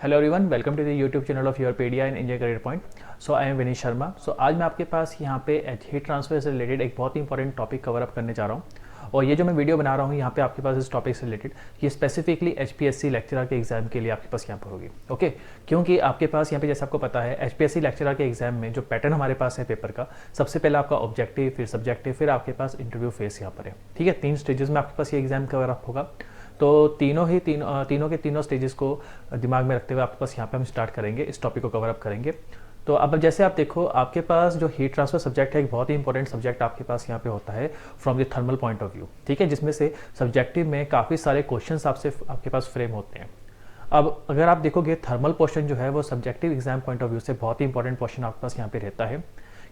Hello everyone, welcome to the YouTube channel of your pedia in India career point. So I am Vinish Sharma. So आज मैं आपके पास यहाँ पे हीट ट्रांसफर से रिलेटेड एक बहुत ही इंपॉर्टेंट टॉपिक कवर अप करने जा रहा हूँ। और ये जो मैं वीडियो बना रहा हूँ यहाँ पे आपके पास इस टॉपिक से रिलेटेड ये स्पेसिफिकली एचपीएससी लेक्चरर के एग्जाम के लिए आपके पास यहाँ पर होगी। ओके, क्योंकि आपके पास यहाँ पे जैसे आपको पता है एचपीएससी लेक्चरर के एग्जाम में जो पैटर्न हमारे पास है पेपर का, सबसे पहले आपका ऑब्जेक्टिव, फिर सब्जेक्टिव, फिर आपके पास इंटरव्यू फेस यहाँ पर है। ठीक है, 3 स्टेजेस में आपके पास ये एग्जाम कवर अप होगा। तो तीनों के तीनों स्टेजेस को दिमाग में रखते हुए आपके पास यहाँ पे हम स्टार्ट करेंगे, इस टॉपिक को कवर अप करेंगे। तो अब जैसे आप देखो, आपके पास जो हीट ट्रांसफर सब्जेक्ट है एक बहुत ही इंपॉर्टेंट सब्जेक्ट आपके पास यहाँ पे होता है from the thermal point of view. ठीक है, जिसमें से सब्जेक्टिव में काफ़ी सारे क्वेश्चंस आपके पास फ्रेम होते हैं। अब अगर आप देखोगे थर्मल पोर्शन जो है वो subjective exam point of view से बहुत ही इंपॉर्टेंट पोर्शन आपके पास यहाँ पे रहता है,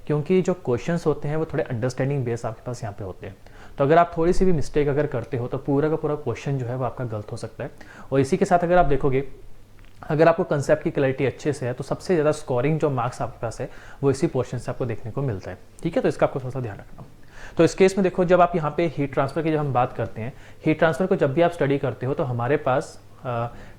क्योंकि जो क्वेश्चंस होते हैं वो थोड़े अंडरस्टैंडिंग बेस आपके पास यहाँ पे होते हैं। तो अगर आप थोड़ी सी भी मिस्टेक अगर करते हो तो पूरा का पूरा क्वेश्चन जो है वो आपका गलत हो सकता है। और इसी के साथ अगर आप देखोगे, अगर आपको कंसेप्ट की क्लैरिटी अच्छे से है तो सबसे ज़्यादा स्कोरिंग जो मार्क्स आपके पास है वो इसी पोर्शन से आपको देखने को मिलता है। ठीक है, तो इसका आपको थोड़ा सा ध्यान रखना। तो इस केस में देखो, जब आप यहाँ पे हीट ट्रांसफर की जब हम बात करते हैं, हीट ट्रांसफर को जब भी आप स्टडी करते हो तो हमारे पास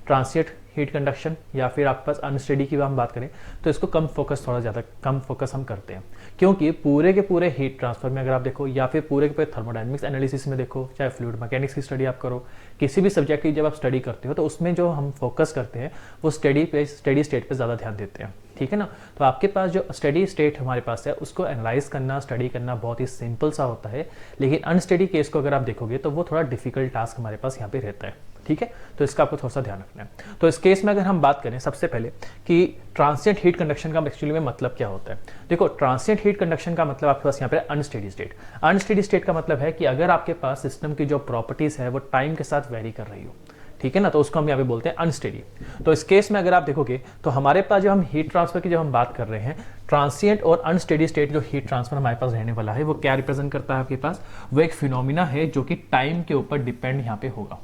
ट्रांसिएंट हीट कंडक्शन या फिर आपके पास अनस्टेडी की हम बात करें तो इसको थोड़ा ज़्यादा कम फोकस हम करते हैं, क्योंकि पूरे के पूरे हीट ट्रांसफर में अगर आप देखो या फिर पूरे के पूरे थर्मोडायनेमिक्स एनालिसिस में देखो, चाहे फ्लूइड मैकेनिक्स की स्टडी आप करो, किसी भी सब्जेक्ट की जब आप स्टडी करते हो तो उसमें जो हम फोकस करते हैं वो स्टडी स्टेट पे ज़्यादा ध्यान देते हैं। ठीक है ना, तो आपके पास जो स्टडी स्टेट हमारे पास है उसको एनालाइज करना, स्टडी करना बहुत ही सिंपल सा होता है, लेकिन अनस्टडी केस को अगर आप देखोगे तो वो थोड़ा डिफिकल्ट टास्क हमारे पास यहाँ पे रहता है। ठीक है, तो इसका आपको थोड़ा सा ध्यान रखना है। तो इस केस में अगर हम बात करें सबसे पहले कि ट्रांसिएंट हीट कंडक्शन का एक्चुअली में मतलब क्या होता है। देखो, ट्रांसिएंट हीट कंडक्शन का मतलब आपके पास यहाँ पे अनस्टेडी स्टेट। अनस्टेडी स्टेट का मतलब है कि अगर आपके पास सिस्टम की जो प्रॉपर्टीज है वो टाइम के साथ वेरी कर रही हो, ठीक है ना, तो उसको हम यहाँ पे बोलते हैं अनस्टेडी। तो इस केस में अगर आप देखोगे तो हमारे पास जो हम हीट ट्रांसफर की जब हम बात कर रहे हैं, ट्रांसिएंट और अनस्टेडी स्टेट जो हीट ट्रांसफर हमारे पास रहने वाला है वो क्या रिप्रेजेंट करता है आपके पास, वो एक फिनोमिना है जो कि टाइम के ऊपर डिपेंड यहाँ पे होगा।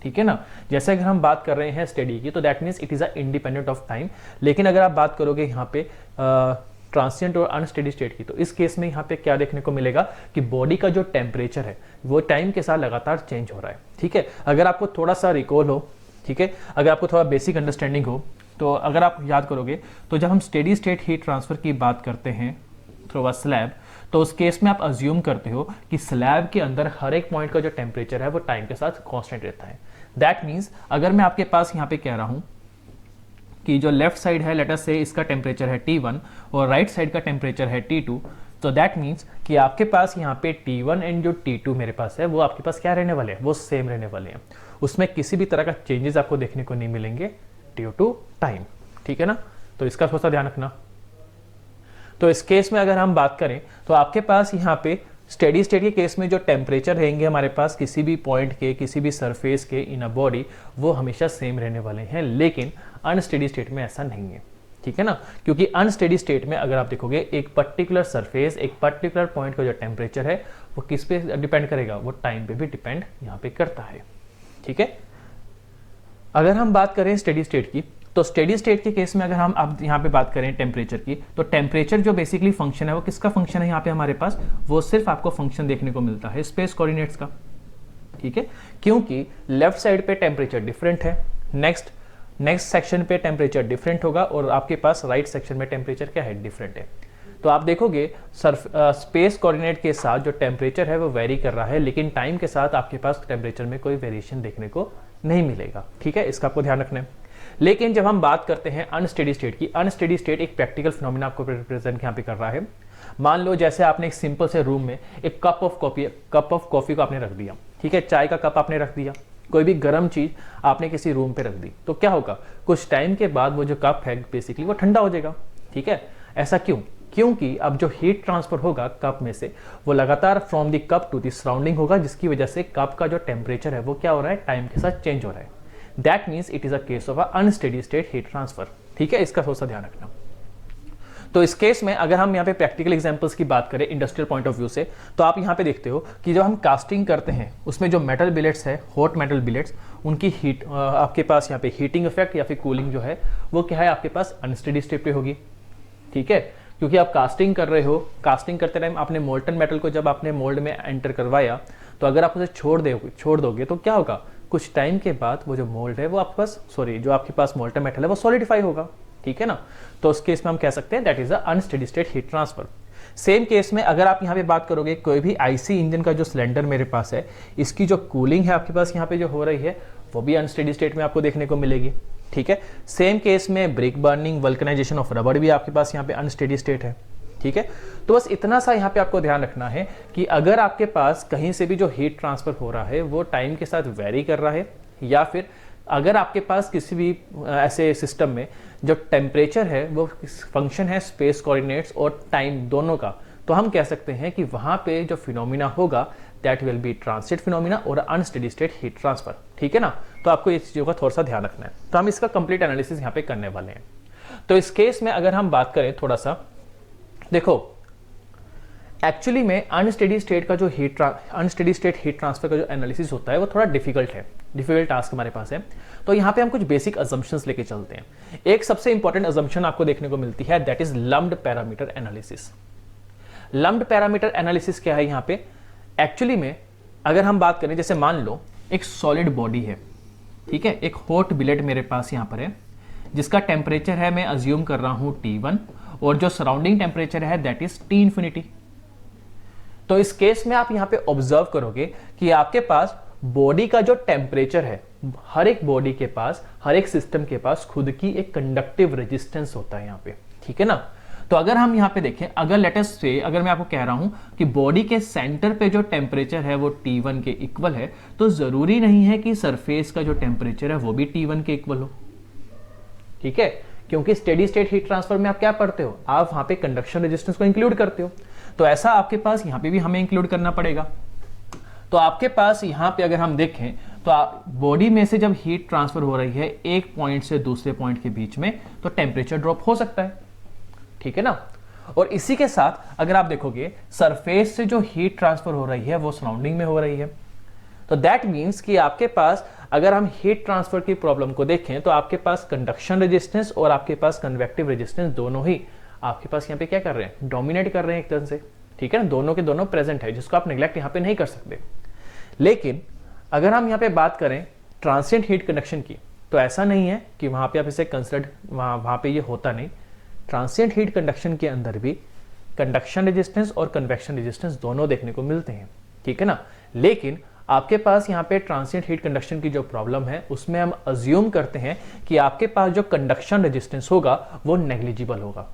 ठीक है ना, जैसे अगर हम बात कर रहे हैं स्टेडी की तो that means it is a independent of time, लेकिन अगर आप बात करोगे यहाँ पे ट्रांसिएंट और अनस्टेडी स्टेट की तो इस केस में यहाँ पे क्या देखने को मिलेगा कि बॉडी का जो टेम्परेचर है वो टाइम के साथ लगातार चेंज हो रहा है। ठीक है, अगर आपको थोड़ा सा रिकॉल हो, ठीक है, अगर आपको थोड़ा बेसिक अंडरस्टैंडिंग हो तो अगर आप याद करोगे तो जब हम स्टेडी स्टेट हीट ट्रांसफर की बात करते हैं थ्रू अ स्लैब, तो उस केस में आप अज्यूम करते हो कि स्लैब के अंदर हर एक पॉइंट का जो टेम्परेचर है वो टाइम के साथ कांस्टेंट रहता है। दैट मीन्स अगर मैं आपके पास यहाँ पे कह रहा हूँ कि जो लेफ्ट साइड है, लेट अस से इसका टेम्परेचर है T1 और राइट साइड का टेम्परेचर है T2, तो दैट मीन्स कि आपके पास यहाँ पे T1 एंड जो T2 मेरे पास है वो आपके पास क्या रहने वाले हैं, वो सेम रहने वाले हैं। उसमें किसी भी तरह का चेंजेस आपको देखने को नहीं मिलेंगे ड्यू टू टाइम। ठीक है ना, तो इसका थोड़ा सा ध्यान रखना। तो इस केस में अगर हम बात करें तो आपके पास यहाँ पे स्टेडी स्टेट के केस में जो टेम्परेचर रहेंगे हमारे पास किसी भी पॉइंट के, किसी भी सरफेस के इन अ बॉडी, वो हमेशा सेम रहने वाले हैं, लेकिन अनस्टेडी स्टेट में ऐसा नहीं है। ठीक है ना, क्योंकि अनस्टेडी स्टेट में अगर आप देखोगे एक पर्टिकुलर सरफेस, एक पर्टिकुलर पॉइंट का जो टेम्परेचर है वो किस पे डिपेंड करेगा, वो टाइम पे भी डिपेंड यहाँ पे करता है। ठीक है, अगर हम बात करें स्टेडी स्टेट की तो स्टेडी स्टेट के केस में अगर हम अब यहाँ पे बात करें टेम्परेचर की, तो टेम्परेचर जो बेसिकली फंक्शन है वो किसका फंक्शन है यहाँ पे हमारे पास, वो सिर्फ आपको फंक्शन देखने को मिलता है स्पेस कोऑर्डिनेट्स का। ठीक है, क्योंकि लेफ्ट साइड पे टेम्परेचर डिफरेंट है, नेक्स्ट सेक्शन पे टेम्परेचर डिफरेंट होगा और आपके पास राइट सेक्शन में टेम्परेचर क्या है, डिफरेंट है। तो आप देखोगे स्पेस कोऑर्डिनेट के साथ जो टेम्परेचर है वो वेरी कर रहा है, लेकिन टाइम के साथ आपके पास टेम्परेचर में कोई वेरिएशन देखने को नहीं मिलेगा। ठीक है, इसका आपको ध्यान रखना है। लेकिन जब हम बात करते हैं अनस्टेडी स्टेट की, अनस्टेडी स्टेट एक प्रैक्टिकल फिनोमेना आपको रिप्रेजेंट यहाँ पे कर रहा है। मान लो जैसे आपने एक सिंपल से रूम में एक कप ऑफ कॉफी को आपने रख दिया, ठीक है, चाय का कप आपने रख दिया, कोई भी गर्म चीज आपने किसी रूम पे रख दी, तो क्या होगा, कुछ टाइम के बाद वो जो कप है बेसिकली वो ठंडा हो जाएगा। ठीक है, ऐसा क्यों, क्योंकि अब जो हीट ट्रांसफर होगा कप में से वो लगातार from the cup to the surrounding होगा, जिसकी वजह से कप का जो टेम्परेचर है वो क्या हो रहा है, टाइम के साथ चेंज हो रहा है। That means it is a case of a unsteady state heat transfer. ठीक है, इसका थोड़ा सा ध्यान रखना। तो इस केस में अगर हम यहाँ पे प्रैक्टिकल एग्जांपल्स की बात करें इंडस्ट्रियल पॉइंट ऑफ व्यू से, तो आप यहाँ पे देखते हो कि जब हम कास्टिंग करते हैं उसमें जो मेटल बिलेट्स है, हॉट मेटल बिलेट्स, उनकी हीट आपके पास यहाँ पे हीटिंग इफेक्ट या फिर कूलिंग जो है वो क्या है आपके पास अनस्टेडी स्टेट पे होगी। ठीक है, क्योंकि आप कास्टिंग कर रहे हो, कास्टिंग करते टाइम आपने मोल्टन मेटल को जब आपने मोल्ड में एंटर करवाया तो अगर आप उसे छोड़ दोगे तो क्या होगा, कुछ टाइम के बाद वो जो मोल्ड है वो आपके पास जो आपके पास मोल्टन मेटल है वो सॉलिडिफाई होगा, ठीक है ना। तो उस केस में हम कह सकते हैं that is a unsteady state heat transfer. Same case में अगर आप यहाँ पे बात करोगे कोई भी आईसी इंजन का जो सिलेंडर मेरे पास है, इसकी जो कूलिंग है आपके पास यहाँ पे जो हो रही है वो भी अनस्टेडी स्टेट में आपको देखने को मिलेगी, ठीक है। सेम केस में brick burning, vulcanization of rubber भी आपके पास यहाँ पे अनस्टेडी स्टेट है, ठीक है। तो बस इतना सा यहाँ पे आपको ध्यान रखना है कि अगर आपके पास कहीं से भी जो हीट ट्रांसफर हो रहा है वो टाइम के साथ वेरी कर रहा है, या फिर अगर आपके पास किसी भी ऐसे सिस्टम में जो टेम्परेचर है वो फंक्शन है स्पेस कोऑर्डिनेट्स और टाइम दोनों का, तो हम कह सकते हैं कि वहां पे जो फिनोमिना होगा that will B transit phenomena और अनस्टेडी स्टेट हीट ट्रांसफर, ठीक है ना। तो आपको इस चीज़ों का थोड़ा सा ध्यान रखना है। तो हम इसका कंप्लीट एनालिसिस यहाँ पे करने वाले हैं। तो इस केस में अगर हम बात करें थोड़ा सा, देखो एक्चुअली में अनस्टेडी स्टेट हीट ट्रांसफर का जो एनालिसिस होता है वो थोड़ा डिफिकल्ट टास्क हमारे पास है। तो यहाँ पे हम कुछ बेसिक अजम्पशंस लेके चलते हैं। एक सबसे इंपॉर्टेंट अजम्पशन आपको देखने को मिलती है that is lumped parameter analysis. Lumped parameter analysis क्या है यहाँ पे? एक्चुअली में अगर हम बात करें, जैसे मान लो एक सॉलिड बॉडी है, ठीक है, एक हॉट बिलेट मेरे पास यहाँ पर है जिसका टेम्परेचर है, मैं अज्यूम कर रहा हूं T1, और जो सराउंडिंग टेम्परेचर है दैट इज T इंफिनिटी। तो इस केस में आप यहां पे ऑब्जर्व करोगे कि आपके पास बॉडी का जो टेम्परेचर है, हर एक बॉडी के पास, हर एक सिस्टम के पास खुद की एक कंडक्टिव रेजिस्टेंस होता है यहाँ पे, ठीक है ना। तो अगर हम यहाँ पे देखें, अगर लेट अस से अगर मैं आपको कह रहा हूं कि बॉडी के सेंटर पे जो टेम्परेचर है वो T1 के इक्वल है, तो जरूरी नहीं है कि सरफेस का जो टेम्परेचर है वो भी T1 के इक्वल हो, ठीक है, क्योंकि स्टेडी स्टेट हीट ट्रांसफर में आप क्या पढ़ते हो, आप वहां पे कंडक्शन रेजिस्टेंस को इंक्लूड करते हो। तो ऐसा आपके पास यहां पे भी हमें इंक्लूड करना पड़ेगा। तो आपके पास यहां पे अगर हम देखें तो बॉडी में से जब हीट ट्रांसफर हो रही है एक पॉइंट से दूसरे पॉइंट के बीच में, तो टेम्परेचर ड्रॉप हो सकता है, ठीक है ना। और इसी के साथ अगर आप देखोगे सरफेस से जो हीट ट्रांसफर हो रही है वो सराउंडिंग में हो रही है। तो दैट मीन्स कि आपके पास अगर हम हीट ट्रांसफर की प्रॉब्लम को देखें तो आपके पास कंडक्शन रेजिस्टेंस और आपके पास कन्वेक्टिव रेजिस्टेंस दोनों ही आपके पास यहाँ पे क्या कर रहे हैं, डोमिनेट कर रहे हैं एक तरह से, ठीक है ना। दोनों के दोनों प्रेजेंट है, जिसको आप नेग्लेक्ट यहाँ पे नहीं कर सकते। लेकिन अगर हम यहाँ पे बात करें ट्रांसिएंट हीट कंडक्शन की, तो ऐसा नहीं है कि वहां पे आप इसे कंसिडर, वहां पे ये होता नहीं। ट्रांसिएंट हीट कंडक्शन के अंदर भी कंडक्शन रेजिस्टेंस और कन्वेक्शन रेजिस्टेंस दोनों देखने को मिलते हैं, ठीक है ना। लेकिन आपके पास यहाँ पे ट्रांसिएंट हीट कंडक्शन की जो प्रॉब्लम है उसमें हम अज्यूम करते हैं कि आपके पास जो कंडक्शन रेजिस्टेंस होगा वो नेग्लिजिबल होगा,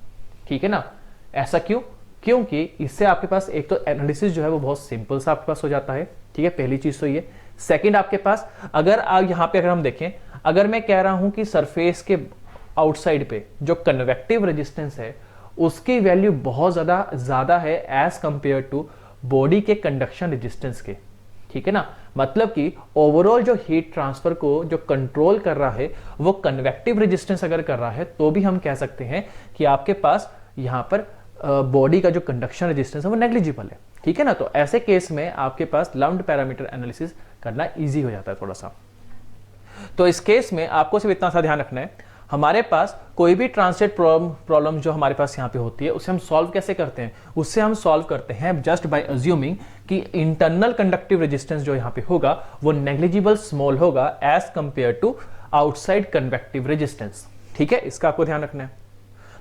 ठीक है ना। ऐसा क्यों? क्योंकि इससे आपके पास एक तो एनालिसिस जो है वो बहुत सिंपल सा आपके पास हो जाता है, ठीक है, पहली चीज तो ये। सेकंड, आपके पास अगर आप यहाँ पे अगर हम देखें, अगर मैं कह रहा हूं कि सरफेस के आउटसाइड पे जो कन्वेक्टिव रेजिस्टेंस है उसकी वैल्यू बहुत ज्यादा है एज कंपेयर टू बॉडी के कंडक्शन रेजिस्टेंस के, ठीक है ना। मतलब कि ओवरऑल जो हीट ट्रांसफर को जो कंट्रोल कर रहा है वो कन्वेक्टिव रेजिस्टेंस अगर कर रहा है, तो भी हम कह सकते हैं कि आपके पास यहां पर बॉडी का जो कंडक्शन रेजिस्टेंस है वो नेग्लिजिबल है, ठीक है ना। तो ऐसे केस में आपके पास लम्प्ड पैरामीटर एनालिसिस करना इजी हो जाता है थोड़ा सा। तो इस केस में आपको सिर्फ इतना सा ध्यान रखना है, हमारे पास कोई भी ट्रांसिएंट प्रॉब्लम जो हमारे पास यहाँ पे होती है उसे हम सॉल्व कैसे करते हैं? उससे हम सॉल्व करते हैं जस्ट बाय अज्यूमिंग कि इंटरनल कंडक्टिव रेजिस्टेंस जो यहाँ पे होगा वो नेग्लिजिबल स्मॉल होगा as compare to outside convective resistance, ठीक है। इसका आपको ध्यान रखना है।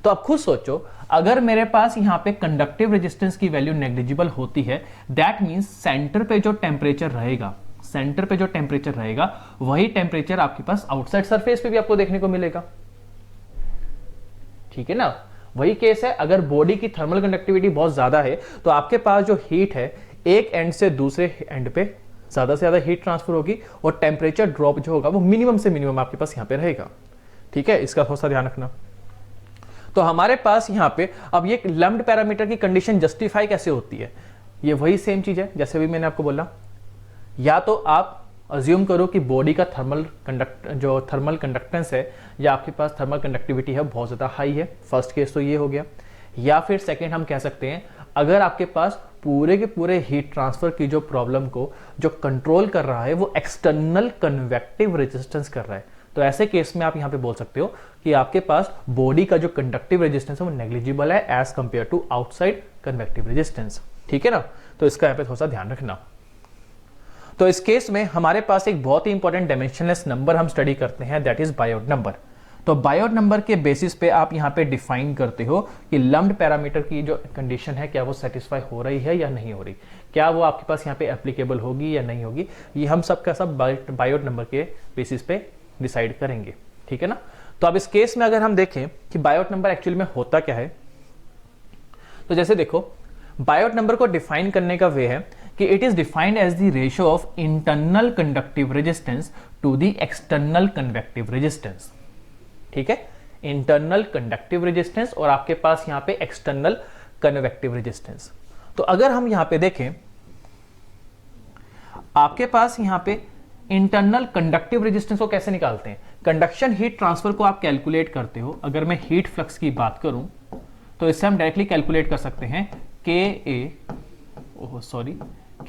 तो आप खुद सोचो, अगर मेरे पास यहाँ पे कंडक्टिव रेजिस्टेंस की वैल्यू नेग्लिजिबल होती है, दैट मीन्स सेंटर पे जो टेम्परेचर रहेगा, वही टेम्परेचर आपके पास आउटसाइड सरफेस पे भी आपको देखने को मिलेगा, ठीक है ना। वही केस है, अगर बॉडी की थर्मल कंडक्टिविटी बहुत ज्यादा है तो आपके पास जो हीट है एक एंड से दूसरे एंड पे ज्यादा से ज्यादा हीट ट्रांसफर होगी और टेम्परेचर ड्रॉप जो होगा वो मिनिमम से मिनिमम आपके पास यहां पे रहेगा, ठीक है। इसका थोड़ा सा ध्यान रखना। तो हमारे पास यहां पे अब ये लम्प्ड पैरामीटर की कंडीशन जस्टिफाई कैसे होती है? ये वही सेम चीज है जैसे भी मैंने आपको बोला, या तो आप अज्यूम करो कि बॉडी का थर्मल कंडक्टेंस है या आपके पास थर्मल कंडक्टिविटी है बहुत ज्यादा हाई है, फर्स्ट केस तो ये हो गया। या फिर सेकंड हम कह सकते हैं अगर आपके पास पूरे के पूरे हीट ट्रांसफर की जो प्रॉब्लम को जो कंट्रोल कर रहा है वो एक्सटर्नल कन्वेक्टिव रेजिस्टेंस कर रहा है, तो ऐसे केस में आप यहां पे बोल सकते हो कि आपके पास बॉडी का जो कंडक्टिव रेजिस्टेंस है वो नेग्लिजिबल है as compare to outside convective resistance, ठीक है ना। तो इसका यहां पे थोड़ा सा ध्यान रखना। तो इस केस में हमारे पास एक बहुत ही इंपॉर्टेंट डायमेंशनलेस नंबर हम स्टडी करते हैं, दैट इज बायोट नंबर। तो बायोट नंबर के बेसिस पे आप यहाँ पे डिफाइन करते हो कि लम्प्ड पैरामीटर की जो कंडीशन है क्या वो सेटिस्फाई हो रही है या नहीं हो रही, क्या वो आपके पास यहाँ पे एप्लीकेबल होगी या नहीं होगी, ये हम सब का सब बायोट नंबर के बेसिस पे डिसाइड करेंगे, ठीक है ना। तो अब इस केस में अगर हम देखें कि बायोट नंबर एक्चुअली में होता क्या है, तो जैसे देखो बायोट नंबर को डिफाइन करने का वे है कि it is defined as the ratio of internal conductive resistance to the external convective resistance, ठीक है, इंटरनल कंडक्टिव रेजिस्टेंस और आपके पास यहां पे एक्सटर्नल कन्वेक्टिव रेजिस्टेंस। तो अगर हम यहां पे देखें, आपके पास यहां पे इंटरनल कंडक्टिव रेजिस्टेंस को कैसे निकालते हैं, कंडक्शन हीट ट्रांसफर को आप कैलकुलेट करते हो। अगर मैं हीट फ्लक्स की बात करूं तो इससे हम डायरेक्टली कैलकुलेट कर सकते हैं K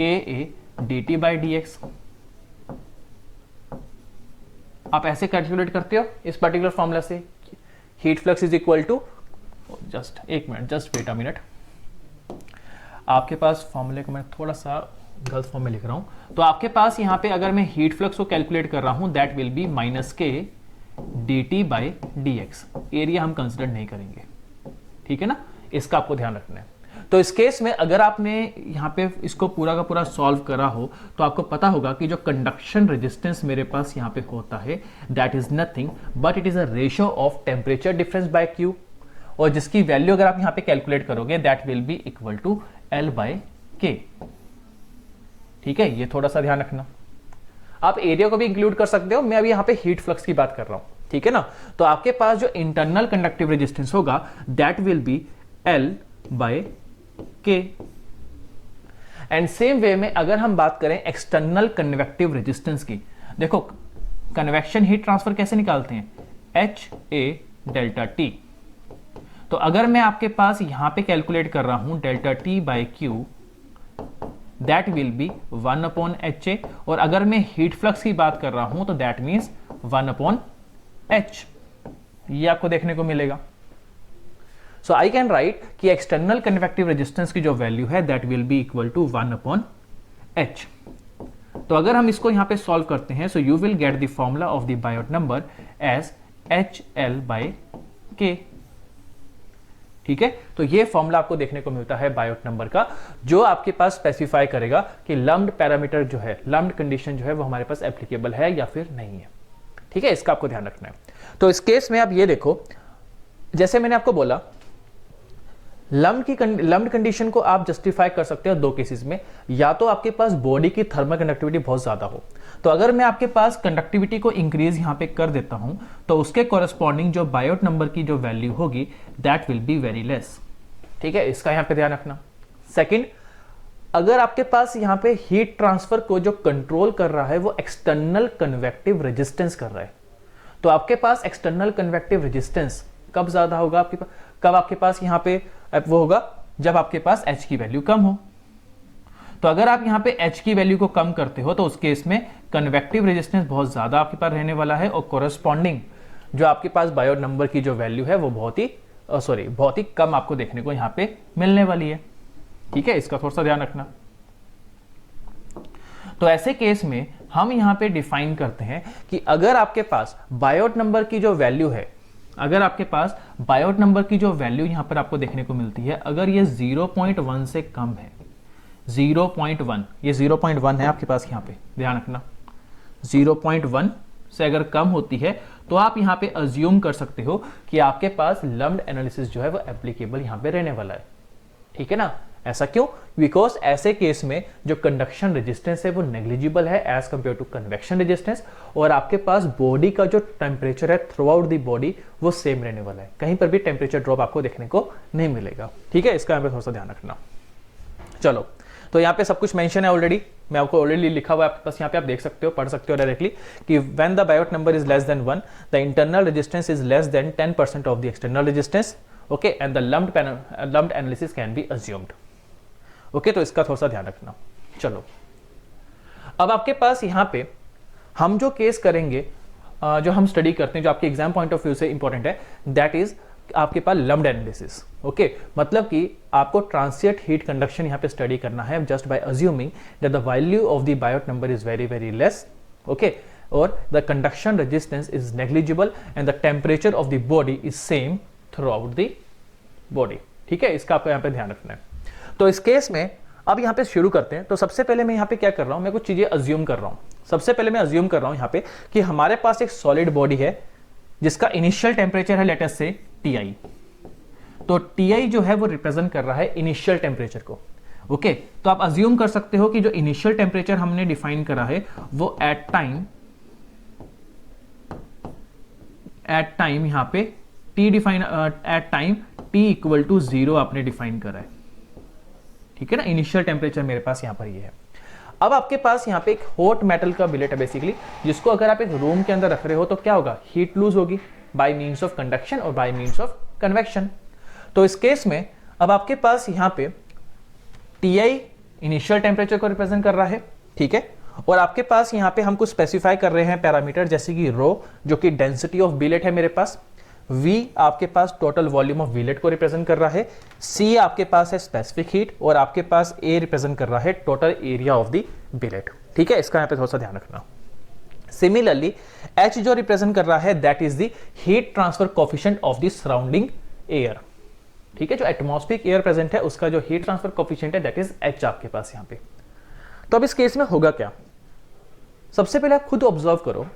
A D T by D X. आप ऐसे कैलकुलेट करते हो इस पर्टिकुलर फॉर्मूला से, heat flux is equal to, just एक minute, just wait a minute, आपके पास फॉर्मूले को मैं थोड़ा सा गलत फॉर्म में लिख रहा हूं। तो आपके पास यहां पे अगर मैं हीट फ्लक्स को कैलकुलेट कर रहा हूं दैट विल बी माइनस के D T by D x. Area हम कंसिडर नहीं करेंगे, ठीक है ना, इसका आपको ध्यान रखना है। तो इस केस में अगर आपने यहां पे इसको पूरा का पूरा सॉल्व करा हो तो आपको पता होगा कि जो कंडक्शन रेजिस्टेंस मेरे पास यहां पे होता है that is nothing but it is a ratio of temperature difference by Q, और जिसकी वैल्यू अगर आप यहां पे कैलकुलेट करोगे that will be equal to L by K, ठीक है, ये थोड़ा सा ध्यान रखना। आप एरिया को भी इंक्लूड कर सकते हो, मैं अभी यहां पे हीट फ्लक्स की बात कर रहा हूं, ठीक है ना। तो आपके पास जो इंटरनल कंडक्टिव रेजिस्टेंस होगा that will B L by के। एंड सेम वे में अगर हम बात करें एक्सटर्नल कन्वेक्टिव रेजिस्टेंस की, देखो कन्वेक्शन हीट ट्रांसफर कैसे निकालते हैं, एच ए डेल्टा टी। तो अगर मैं आपके पास यहां पे कैलकुलेट कर रहा हूं delta T by Q that will be 1 upon H A, और अगर मैं हीट फ्लक्स की बात कर रहा हूं तो दैट मीन्स 1 अपॉन एच, ये आपको देखने को मिलेगा। सो आई कैन राइट कि एक्सटर्नल कन्वेक्टिव रेजिस्टेंस की जो वैल्यू है that will be equal to 1 upon H. तो अगर हम इसको यहां पे सॉल्व करते हैं so you will get the formula of the Biot number as H L by K, ठीक है। तो ये फॉर्मूला आपको देखने को मिलता है बायोट नंबर का, जो आपके पास स्पेसिफाई करेगा कि लम्प्ड पैरामीटर जो है, लम्प्ड कंडीशन जो है वो हमारे पास एप्लीकेबल है या फिर नहीं है, ठीक है, इसका आपको ध्यान रखना है। तो इस केस में आप ये देखो, जैसे मैंने आपको बोला लम्प्ड कंडीशन को आप जस्टिफाई कर सकते हो दो केसेस में, या तो आपके पास बॉडी की थर्मल कंडक्टिविटी बहुत ज्यादा हो, तो अगर मैं आपके पास कंडक्टिविटी को इंक्रीज यहां पे कर देता हूं तो उसके कॉरेस्पॉन्डिंग जो बायोट नंबर की जो वैल्यू होगी that will be very less, ठीक है, इसका यहां पे ध्यान रखना। सेकंड, अगर आपके पास यहां पे हीट ट्रांसफर को जो कंट्रोल कर रहा है वो एक्सटर्नल कन्वेक्टिव रेजिस्टेंस कर रहा है, तो आपके पास एक्सटर्नल कन्वेक्टिव रेजिस्टेंस कब ज्यादा होगा, आपके पास कब आपके पास यहां पे वो होगा जब आपके पास H की वैल्यू कम हो। तो अगर आप यहां पे H की वैल्यू को कम करते हो तो उस केस में कन्वेक्टिव रेजिस्टेंस बहुत ज्यादा आपके पास रहने वाला है और कोरेस्पॉन्डिंग जो आपके पास बायोट नंबर की जो वैल्यू है वो बहुत ही कम आपको देखने को यहां पे मिलने वाली है, ठीक है, इसका थोड़ा सा ध्यान रखना। तो ऐसे केस में हम यहां पे डिफाइन करते हैं कि अगर आपके पास बायोट नंबर की जो वैल्यू है, अगर आपके पास बायोट नंबर की जो वैल्यू यहां पर आपको देखने को मिलती है, अगर ये 0.1 से कम है, 0.1, ये 0.1 है आपके पास, यहां पे ध्यान रखना, 0.1 से अगर कम होती है तो आप यहां पे अज्यूम कर सकते हो कि आपके पास लम्प्ड एनालिसिस जो है वो एप्लीकेबल यहां पे रहने वाला है, ठीक है ना। ऐसा क्यों, बिकॉज ऐसे केस में जो कंडक्शन रेजिस्टेंस है वो नेग्लिजिबल है as compare to convection resistance, और आपके पास बॉडी का जो टेम्परेचर है थ्रू आउट द बॉडी वो सेम रहने वाला है, कहीं पर भी टेम्परेचर ड्रॉप आपको देखने को नहीं मिलेगा, ठीक है, इसका यहाँ पे थोड़ा सा ध्यान रखना। चलो, तो यहाँ पे सब कुछ मेंशन है ऑलरेडी, मैं आपको ऑलरेडी लिखा हुआ है आपके पास, यहाँ पे आप देख सकते हो, पढ़ सकते हो डायरेक्टली कि when the Biot number is less than 1 the internal resistance is less than 10% of the external resistance, okay, and the lumped analysis can be assumed, okay, तो इसका थोड़ा सा ध्यान रखना। चलो, अब आपके पास यहां पे हम जो केस करेंगे, जो हम स्टडी करते हैं, जो आपके एग्जाम पॉइंट ऑफ व्यू से इंपॉर्टेंट है, दैट इज आपके पास लम्प्ड एनालिसिस। ओके, मतलब कि आपको ट्रांसिएंट हीट कंडक्शन यहाँ पे स्टडी करना है just by assuming that the value of the Biot number is very very less, okay, और the conduction resistance is negligible and the temperature of the body is same throughout the body. ठीक है, इसका आपको यहाँ पे ध्यान रखना है। तो इस केस में अब यहाँ पे शुरू करते हैं। तो सबसे पहले मैं यहाँ पे क्या कर रहा हूँ, मैं कुछ चीजें अज्यूम कर रहा हूँ। सबसे पहले मैं अज्यूम कर रहा हूँ यहाँ पे कि हमारे पास एक सॉलिड बॉडी है जिसका इनिशियल टेम्परेचर है लेट अस से Ti। तो Ti जो है वो रिप्रेजेंट कर रहा है इनिशियल टेम्परेचर को। ओके, तो आप अज्यूम कर सकते हो कि जो इनिशियल टेम्परेचर हमने डिफाइन करा है वो एट टाइम यहाँ पे T define at time T equal to 0 आपने डिफाइन करा है। ठीक है ना, इनिशियल टेम्परेचर मेरे पास यहां पर ये है। अब आपके पास यहां पे एक हॉट मेटल का बिलेट है बेसिकली, जिसको अगर आप एक रूम के अंदर रख रहे हो तो क्या होगा, हीट लूज होगी बाय मींस ऑफ कंडक्शन और बाय मींस ऑफ कन्वेक्शन। तो इस केस में अब आपके पास यहां पे Ti इनिशियल टेम्परेचर को रिप्रेजेंट कर रहा है, ठीक है, और आपके पास यहां पे हम कुछ स्पेसिफाई कर रहे हैं पैरामीटर जैसे कि रो जो कि डेंसिटी ऑफ बिलेट है मेरे पास, V आपके पास टोटल वॉल्यूम ऑफ बिलेट को रिप्रेजेंट कर रहा है, C आपके पास है स्पेसिफिक हीट और आपके पास A रिप्रेजेंट कर रहा है total area of the billet. ठीक है, इसका यहाँ पे थोड़ा सा ध्यान रखना। सिमिलरली H जो रिप्रेजेंट कर रहा है that is the heat transfer coefficient of the surrounding air. ठीक है, जो एटमॉस्फेरिक एयर प्रेजेंट है उसका जो हीट ट्रांसफर कोफिशिएंट है दैट इज H आपके पास यहाँ पे। तो अब इस केस में होगा क्या, सबसे पहले आप खुद ऑब्जर्व करो,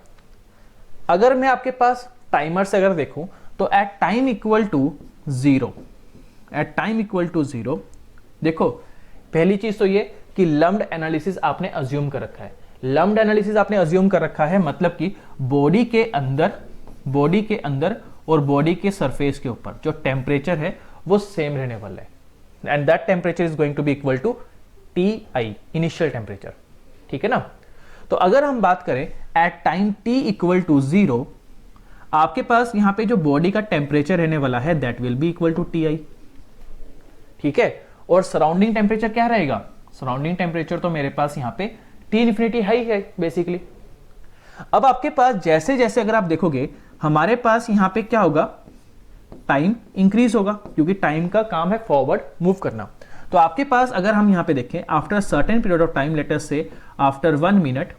अगर मैं आपके पास टाइमर से अगर देखूं तो at time equal to 0, at time equal to 0, देखो पहली चीज तो ये कि लम्प्ड एनालिसिस आपने अज्यूम कर रखा है। लम्प्ड एनालिसिस आपने अज्यूम कर रखा है मतलब कि बॉडी के अंदर और बॉडी के सरफेस के ऊपर जो टेम्परेचर है वो सेम रहने वाला है, and that temperature is going to be equal to Ti initial temperature. ठीक है ना, तो अगर हम बात करें at time T equal to 0, आपके पास यहां पे जो बॉडी का टेम्परेचर रहने वाला है that will be equal to Ti। ठीक है, और सराउंडिंग टेम्परेचर क्या रहेगा, सराउंडिंग टेम्परेचर तो मेरे पास यहां पे T इन्फिनिटी हाई है बेसिकली। अब आपके पास जैसे जैसे अगर आप देखोगे हमारे पास यहां पे क्या होगा, टाइम इंक्रीज होगा क्योंकि टाइम का काम है फॉरवर्ड मूव करना। तो आपके पास अगर हम यहां पे देखें after certain period of time let us से आफ्टर 1 मिनट,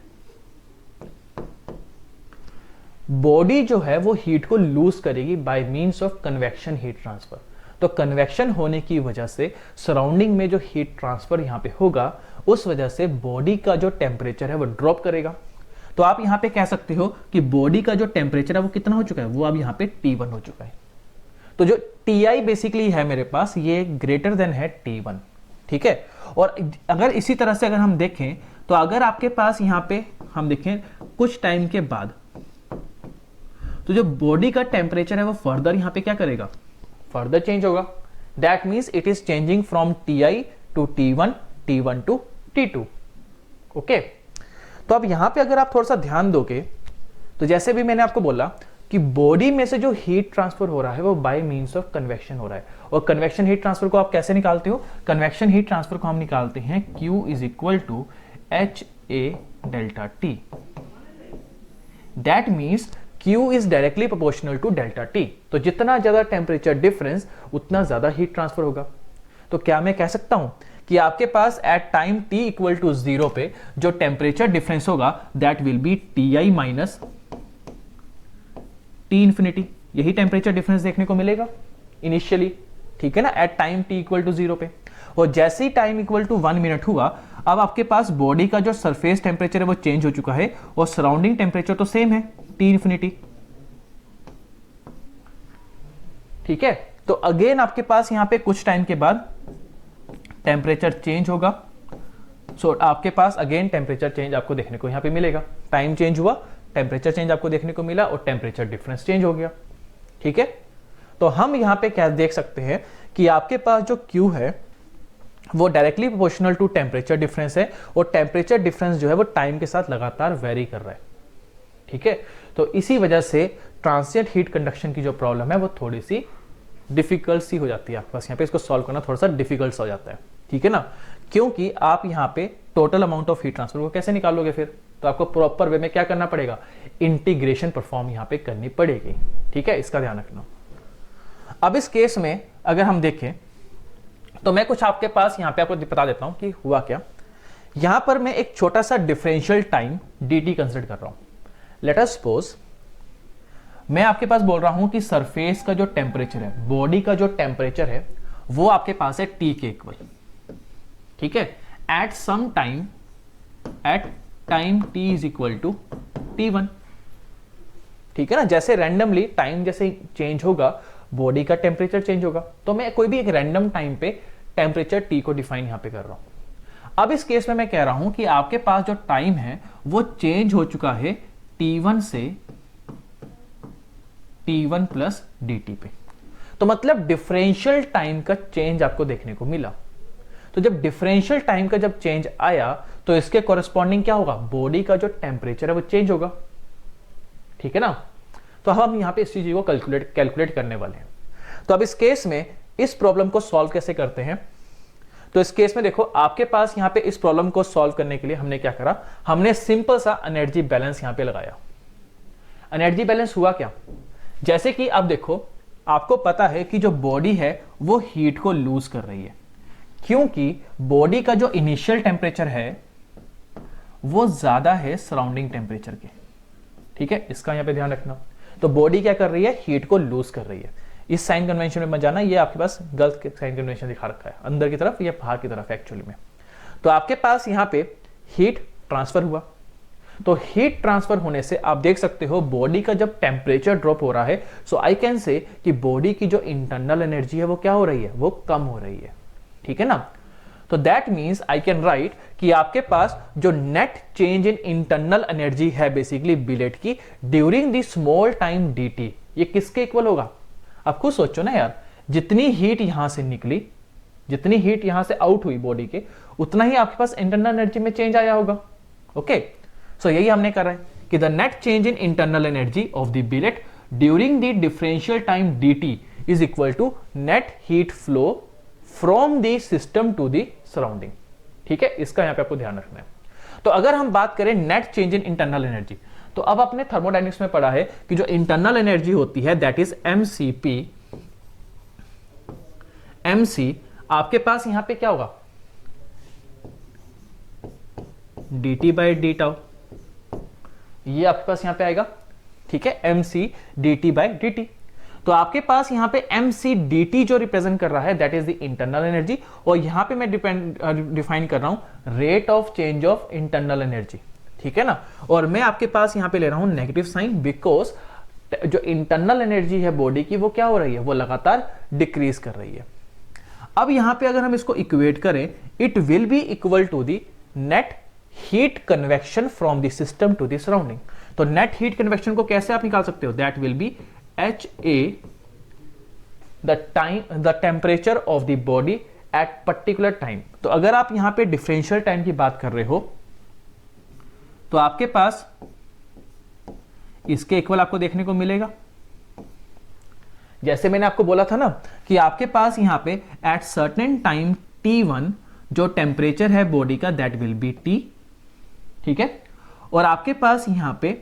बॉडी जो है वो हीट को लूज करेगी by means of convection heat transfer. तो कन्वेक्शन होने की वजह से सराउंडिंग में जो हीट ट्रांसफर यहां पे होगा उस वजह से बॉडी का जो टेम्परेचर है वो ड्रॉप करेगा। तो आप यहां पे कह सकते हो कि बॉडी का जो टेम्परेचर है वो कितना हो चुका है, वो अब यहां पे T1 हो चुका है। तो जो Ti बेसिकली है मेरे पास ये ग्रेटर देन है T1। ठीक है, और अगर इसी तरह से अगर हम देखें तो अगर आपके पास यहां पे हम देखें कुछ टाइम के बाद तो जो बॉडी का टेम्परेचर है वो फर्दर यहां पे क्या करेगा, फर्दर चेंज होगा। That means it is changing from Ti to T1, T1 to T2। Okay, तो अब यहां पे अगर आप थोड़ा सा ध्यान दोगे तो जैसे भी मैंने आपको बोला कि बॉडी में से जो हीट ट्रांसफर हो रहा है वो बाय मींस ऑफ कन्वेक्शन हो रहा है। और कन्वेक्शन हीट ट्रांसफर को आप कैसे निकालते हो, कन्वेक्शन हीट ट्रांसफर को हम निकालते हैं Q is equal to HA delta T। That means Q is directly proportional to delta T। तो जितना ज्यादा टेम्परेचर डिफरेंस उतना ज्यादा हीट ट्रांसफर होगा। तो क्या मैं कह सकता हूं कि आपके पास at time T equal to 0 पे जो टेम्परेचर डिफरेंस होगा that will be Ti minus T infinity. यही टेम्परेचर डिफरेंस देखने को मिलेगा इनिशियली। ठीक है ना, at time T equal to 0 पे। और जैसे ही टाइम इक्वल टू 1 मिनट हुआ अब आपके पास बॉडी का जो सरफेस टेम्परेचर है वो चेंज हो चुका है और सराउंडिंग टेम्परेचर तो सेम है T इंफिनिटी। ठीक है, तो अगेन आपके पास यहां पे कुछ टाइम के बाद टेम्परेचर चेंज होगा। सो आपके पास अगेन टेम्परेचर चेंज आपको देखने को यहां पे मिलेगा। टाइम चेंज हुआ, टेम्परेचर चेंज आपको देखने को मिला और टेम्परेचर डिफरेंस चेंज हो गया। ठीक है, तो हम यहां पे क्या देख सकते हैं कि आपके पास जो Q है वो directly proportional to temperature difference है और टेम्परेचर डिफरेंस जो है वो टाइम के साथ लगातार वेरी कर रहा है। ठीक है, तो इसी वजह से ट्रांसिएंट हीट कंडक्शन की जो प्रॉब्लम है वो थोड़ी सी डिफिकल्ट सी हो जाती है आपके पास। यहाँ पे इसको सॉल्व करना थोड़ा सा डिफिकल्ट हो जाता है। ठीक है ना, क्योंकि आप यहाँ पे total amount of heat transfer को कैसे निकालोगे फिर, तो आपको प्रॉपर वे में क्या करना पड़ेगा, इंटीग्रेशन परफॉर्म यहाँ पे करनी पड़ेगी। ठीक है, इसका ध्यान रखना। अब इस केस में अगर हम देखें तो मैं कुछ आपके पास यहां पे आपको बता देता हूं कि हुआ क्या। यहां पर मैं एक छोटा सा डिफरेंशियल टाइम dt कंसिडर कर रहा हूं। लेट अस सपोज मैं आपके पास बोल रहा हूं कि सरफेस का जो टेम्परेचर है, बॉडी का जो टेम्परेचर है, वो आपके पास है T के इक्वल, ठीक है, at some time, at time T is equal to T1, ठीक है ना। जैसे रैंडमली टाइम जैसे चेंज होगा बॉडी का टेम्परेचर चेंज होगा, तो मैं कोई भी एक रैंडम टाइम पे टेम्परेचर T को डिफाइन यहां पे कर रहा हूं। अब इस केस में मैं कह रहा हूं कि आपके पास जो टाइम है वो चेंज हो चुका है T1 से T1 प्लस dt पे। तो मतलब डिफरेंशियल टाइम का चेंज आपको देखने को मिला। तो जब डिफरेंशियल टाइम का जब चेंज आया तो इसके कॉरेस्पॉन्डिंग क्या होगा, बॉडी का जो टेम्परेचर है वो चेंज होगा, ठीक है ना। तो हम यहां पे इस चीज को कैलकुलेट करने वाले हैं। तो अब इस केस में इस प्रॉब्लम को सॉल्व कैसे करते हैं। तो इस केस में देखो आपके पास यहां पे इस प्रॉब्लम को सॉल्व करने के लिए हमने क्या करा, हमने सिंपल सा एनर्जी बैलेंस यहां पे लगाया। एनर्जी बैलेंस हुआ क्या, जैसे कि अब देखो आपको पता है कि जो बॉडी है वो हीट को लूज कर रही है, क्योंकि बॉडी का जो इनिशियल टेम्परेचर है वो ज्यादा है सराउंडिंग टेम्परेचर के, ठीक है, इसका यहां पे ध्यान रखना। तो बॉडी क्या कर रही है, हीट को लूज कर रही है। इस साइन कन्वेंशन में मत जाना, ये आपके पास गलत साइन कन्वेंशन दिखा रखा है, अंदर की तरफ या बाहर की तरफ एक्चुअली में। तो आपके पास यहां पे हीट ट्रांसफर हुआ, तो हीट ट्रांसफर होने से आप देख सकते हो बॉडी का जब टेम्परेचर ड्रॉप हो रहा है, सो आई कैन से कि बॉडी की जो इंटरनल एनर्जी है वो क्या हो रही है, वो कम हो रही है, ठीक है ना। तो that means I can write कि आपके पास जो net change in internal energy है बेसिकली बिलेट की during the small time dt, ये किसके इक्वल होगा। आप खुद सोचो ना यार, जितनी हीट यहां से निकली, जितनी हीट यहां से आउट हुई बॉडी के, उतना ही आपके पास इंटरनल एनर्जी में चेंज आया होगा। ओके, सो यही हमने करा है कि the net change in internal energy of the billet during the differential time dt is equal to net heat flow from the system to the surrounding, ठीक है, इसका यहां पे आपको ध्यान रखना है। तो अगर हम बात करें net change in internal energy, तो अब आपने थर्मोडायनेमिक्स में पढ़ा है कि जो इंटरनल एनर्जी होती है दैट इज mCp, mc आपके पास यहां पे क्या होगा, dt बाई डी टाउ, ये आपके पास यहां पे आएगा, ठीक है, mc dt बाई dt। तो आपके पास यहां पे mc dt जो रिप्रेजेंट कर रहा है that is the internal energy, और यहां पे मैं डिफाइन कर रहा हूं rate of change of internal energy, ठीक है ना। और मैं आपके पास यहां पे ले रहा हूं नेगेटिव साइन, बिकॉज जो इंटरनल एनर्जी है बॉडी की वो क्या हो रही है, वो लगातार डिक्रीज कर रही है। अब यहां पे अगर हम इसको इक्वेट करें, it will be equal to the net heat convection from the system to the surrounding. तो नेट हीट कन्वेक्शन को कैसे आप निकाल सकते हो, that will be HA the temperature of the body at particular time. तो अगर आप यहां पे डिफरेंशियल टाइम की बात कर रहे हो तो आपके पास इसके इक्वल आपको देखने को मिलेगा। जैसे मैंने आपको बोला था ना कि आपके पास यहां पे एट सर्टेन टाइम T1 जो टेम्परेचर है बॉडी का दैट विल बी T, ठीक है, और आपके पास यहां पे